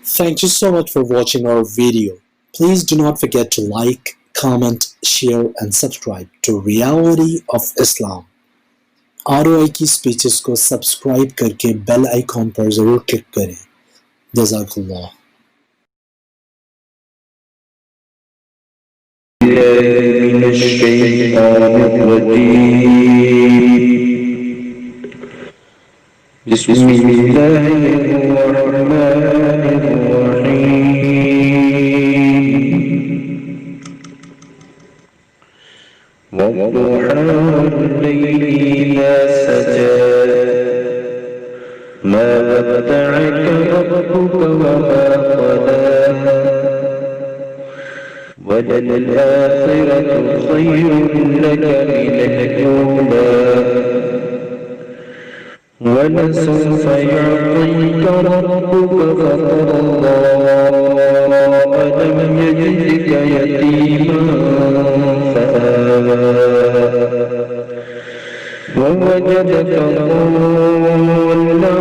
Thank you so much for watching our video. Please do not forget to like, comment, share and subscribe to Reality of Islam. ROI की स्पीचेस को सब्सक्राइब करके bell icon पर जरूर क्लिक करें। जज़ाकल्लाह। من الشيطان الرجيم. بسم الله الرحمن الرحيم. والضحى والليل إذا سجى ما ودعك ربك وما قلى وللآخرة خير لك من الأولى ولسوف يعطيك ربك فترضى ألم يجدك يتيما فآوى ووجدك ضالا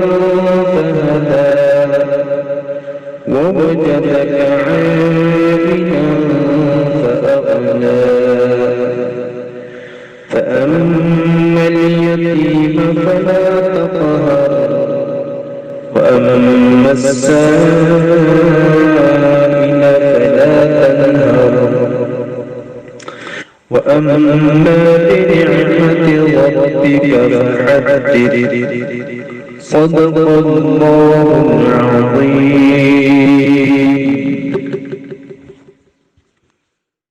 فهدى ووجدك عائلا فأغنى فأما اليتيم فلا تقهر وأما السائل فلا تنهر وأما بنعمة ربك فحدث. صدق الله العظيم.